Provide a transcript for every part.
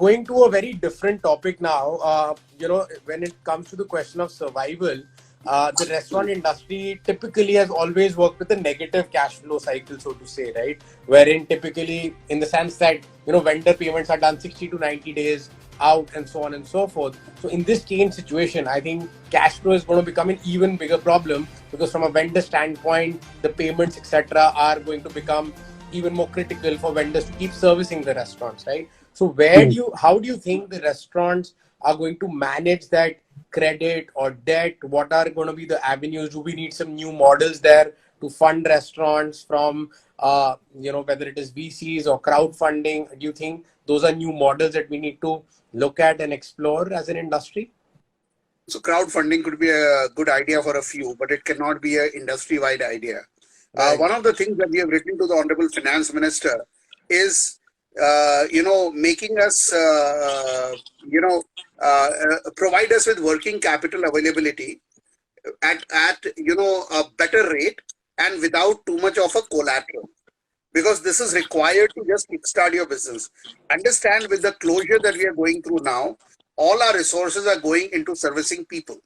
going to a very different topic now. When it comes to the question of survival, the restaurant industry typically has always worked with a negative cash flow cycle, so to say, right? Wherein typically, in the sense that vendor payments are done 60 to 90 days out, and so on and so forth. So in this change situation, I think cash flow is going to become an even bigger problem, because from a vendor standpoint, the payments, etc., are going to become even more critical for vendors to keep servicing the restaurants, right? So how do you think the restaurants are going to manage that credit or debt? What are going to be the avenues? Do we need some new models there to fund restaurants from, whether it is VCs or crowdfunding? Do you think those are new models that we need to look at and explore as an industry? So crowdfunding could be a good idea for a few, but it cannot be an industry-wide idea. Right. One of the things that we have written to the Honorable Finance Minister is, making us, provide us with working capital availability at a better rate and without too much of a collateral. Because this is required to just kickstart your business. Understand, with the closure that we are going through now, all our resources are going into servicing people.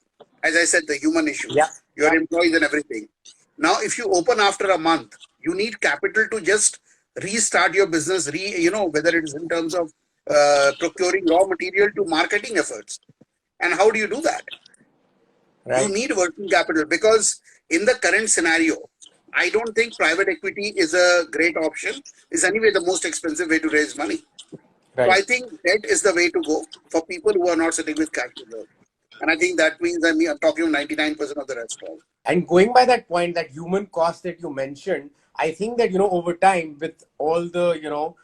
As I said, the human issues, your employees and everything. Now, if you open after a month, you need capital to just restart your business, whether it is in terms of procuring raw material to marketing efforts. And how do you do that? Right. You need working capital, because in the current scenario, I don't think private equity is a great option. It's anyway the most expensive way to raise money. Right. So I think debt is the way to go for people who are not sitting with cash reserve. And I think that means I'm talking 99% of the restaurants. And going by that point, that human cost that you mentioned, I think that, over time, with all the,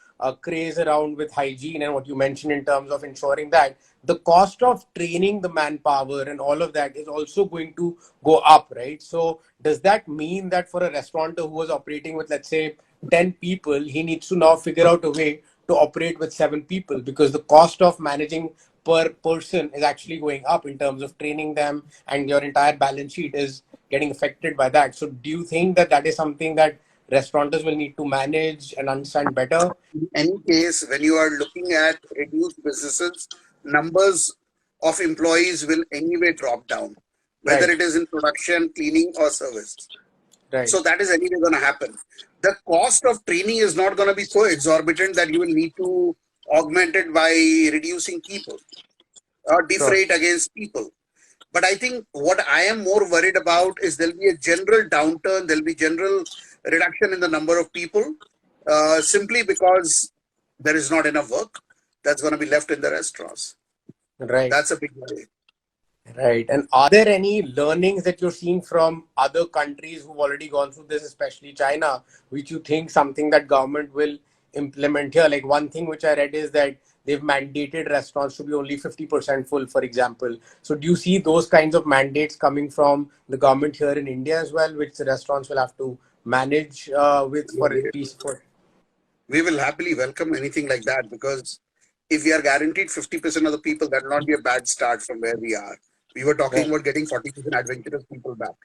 craze around with hygiene and what you mentioned in terms of ensuring that the cost of training the manpower and all of that is also going to go up, right? So does that mean that for a restaurateur who was operating with, let's say, 10 people, he needs to now figure out a way to operate with 7 people, because the cost of managing per person is actually going up in terms of training them, and your entire balance sheet is getting affected by that. So do you think that that is something that restaurateurs will need to manage and understand better? In any case, when you are looking at reduced businesses, numbers of employees will anyway drop down, whether it is in production, cleaning or service. Right. So that is anyway going to happen. The cost of training is not going to be so exorbitant that you will need to augment it by reducing people or defrayed against people. But I think what I am more worried about is there'll be a general downturn, there'll be general reduction in the number of people, simply because there is not enough work that's going to be left in the restaurants. Right. That's a big worry. Right. And are there any learnings that you're seeing from other countries who've already gone through this, especially China, which you think something that government will implement here? Like, one thing which I read is that they've mandated restaurants to be only 50% full, for example. So do you see those kinds of mandates coming from the government here in India as well, which the restaurants will have to manage with for at least for? We will happily welcome anything like that, because if we are guaranteed 50% of the people, that will not be a bad start from where we are. We were talking about getting 40% adventurous people back.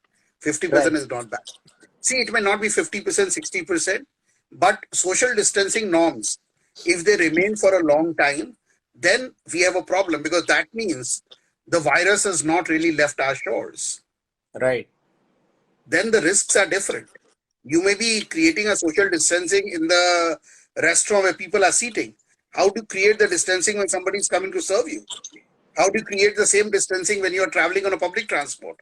50% is not bad. See, it may not be 50%, 60%, but social distancing norms, if they remain for a long time, then we have a problem, because that means the virus has not really left our shores. Right. Then the risks are different. You may be creating a social distancing in the restaurant where people are seating. How do you create the distancing when somebody is coming to serve you? How do you create the same distancing when you are traveling on a public transport?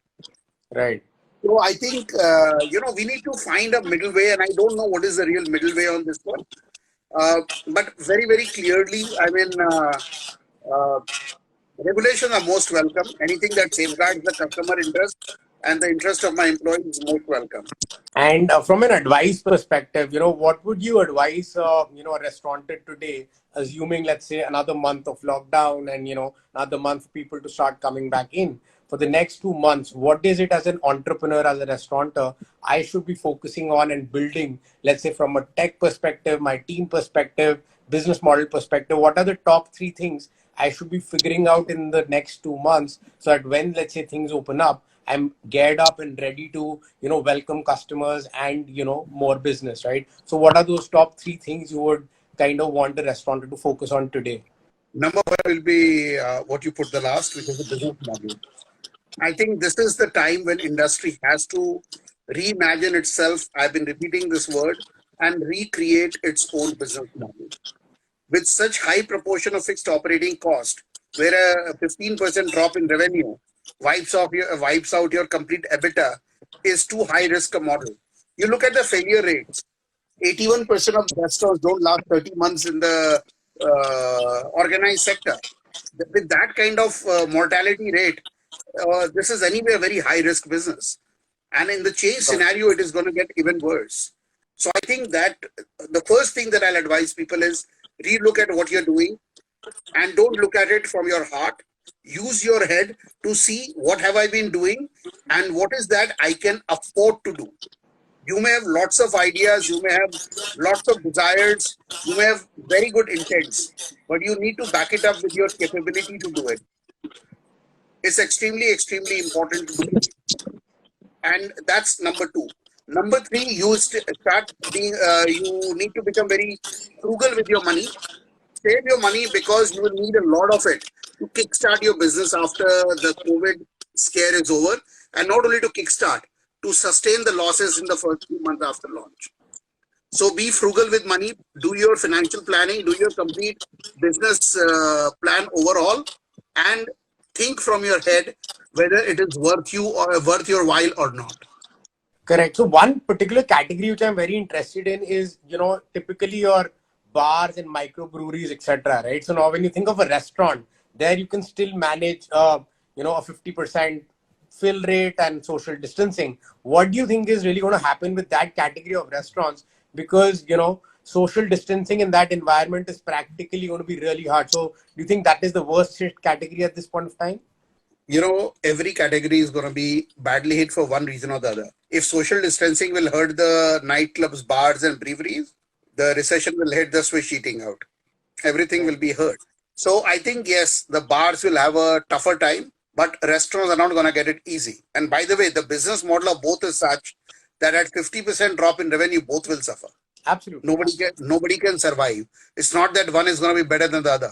Right. So I think, we need to find a middle way, and I don't know what is the real middle way on this one. But very, very clearly, I mean, regulations are most welcome. Anything that safeguards the customer interest and the interest of my employees is most welcome. And from an advice perspective, what would you advise, a restaurateur today, assuming, let's say, another month of lockdown and, another month for people to start coming back in? For the next 2 months, what is it as an entrepreneur, as a restaurateur, I should be focusing on and building, let's say, from a tech perspective, my team perspective, business model perspective? What are the top 3 things I should be figuring out in the next 2 months, so that when, let's say, things open up, I'm geared up and ready to, welcome customers and, more business, right? So what are those top 3 things you would kind of want the restaurateur to focus on today? Number one will be what you put the last, which is the business model. I think this is the time when industry has to reimagine itself. I've been repeating this word, and recreate its own business model. With such high proportion of fixed operating cost, where a 15% drop in revenue wipes out your complete EBITDA, is too high risk a model. You look at the failure rates. 81% of restaurants don't last 30 months in the organized sector. With that kind of mortality rate, this is anyway a very high risk business. And in the change scenario, it is going to get even worse. So I think that the first thing that I'll advise people is relook at what you're doing and don't look at it from your heart. Use your head to see what have I been doing and what is that I can afford to do. You may have lots of ideas, you may have lots of desires, you may have very good intents, but you need to back it up with your capability to do it. It's extremely, extremely important to do it. And that's number two. Number three, you start being, you need to become very frugal with your money. Save your money because you will need a lot of it to kickstart your business after the COVID scare is over. And not only to kickstart, to sustain the losses in the first few months after launch. So be frugal with money, do your financial planning, do your complete business plan overall, and think from your head whether it is worth you or worth your while or not. Correct. So one particular category which I'm very interested in is, typically your bars and microbreweries, etc. Right. So now when you think of a restaurant, there you can still manage, a 50% fill rate and social distancing. What do you think is really going to happen with that category of restaurants? Because, social distancing in that environment is practically going to be really hard. So do you think that is the worst hit category at this point of time? Every category is going to be badly hit for one reason or the other. If social distancing will hurt the nightclubs, bars, and breweries, the recession will hit the Swiss eating out. Everything will be hurt. So I think, yes, the bars will have a tougher time, but restaurants are not going to get it easy. And by the way, the business model of both is such that at 50% drop in revenue, both will suffer. Absolutely. Nobody can survive. It's not that one is going to be better than the other.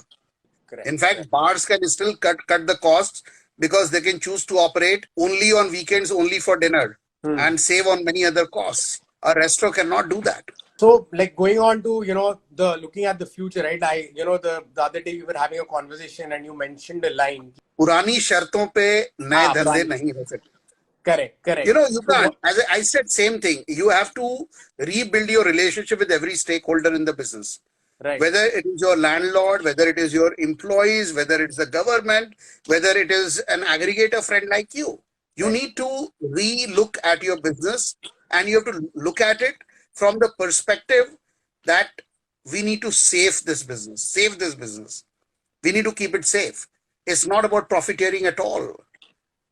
Correct. In fact, bars can still cut the costs because they can choose to operate only on weekends, only for dinner, and save on many other costs. A restaurant cannot do that. So, like going on to, the looking at the future, right? The other day we were having a conversation and you mentioned a line. पुरानी शर्तों पे नए धंधे नहीं हो सकते. Correct. You can't. As I said, same thing. You have to rebuild your relationship with every stakeholder in the business. Right. Whether it is your landlord, whether it is your employees, whether it's the government, whether it is an aggregator friend like you. You need to re-look at your business and you have to look at it from the perspective that we need to save this business. We need to keep it safe. It's not about profiteering at all.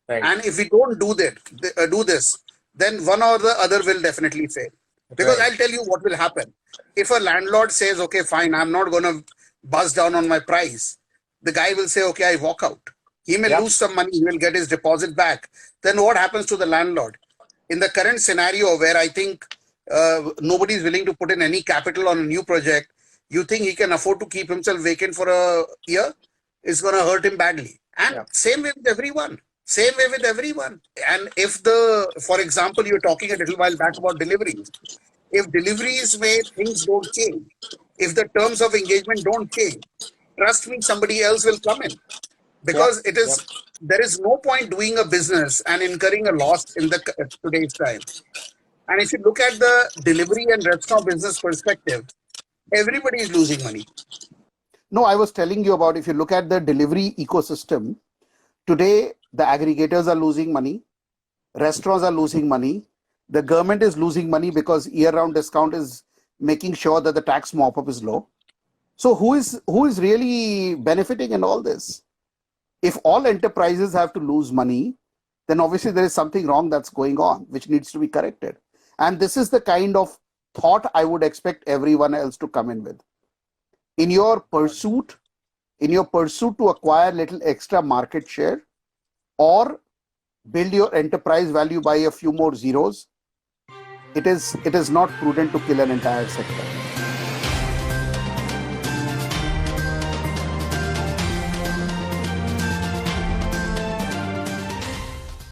Right. And if we don't do this, then one or the other will definitely fail. Because I'll tell you what will happen. If a landlord says, okay, fine, I'm not going to buzz down on my price, the guy will say, okay, I walk out. He may lose some money, he will get his deposit back. Then what happens to the landlord? In the current scenario where I think nobody is willing to put in any capital on a new project, you think he can afford to keep himself vacant for a year? It's going to hurt him badly. And same way with everyone. And if for example, you were talking a little while back about deliveries. If deliveries may things don't change, if the terms of engagement don't change, trust me, somebody else will come in. Because there is no point doing a business and incurring a loss in the today's time. And if you look at the delivery and restaurant business perspective, everybody is losing money. No, I was telling you about if you look at the delivery ecosystem, today the aggregators are losing money, restaurants are losing money, the government is losing money because year-round discount is making sure that the tax mop-up is low. So who is really benefiting in all this? If all enterprises have to lose money, then obviously there is something wrong that's going on, which needs to be corrected. And this is the kind of thought I would expect everyone else to come in with. In your pursuit to acquire little extra market share or build your enterprise value by a few more zeros, it is not prudent to kill an entire sector.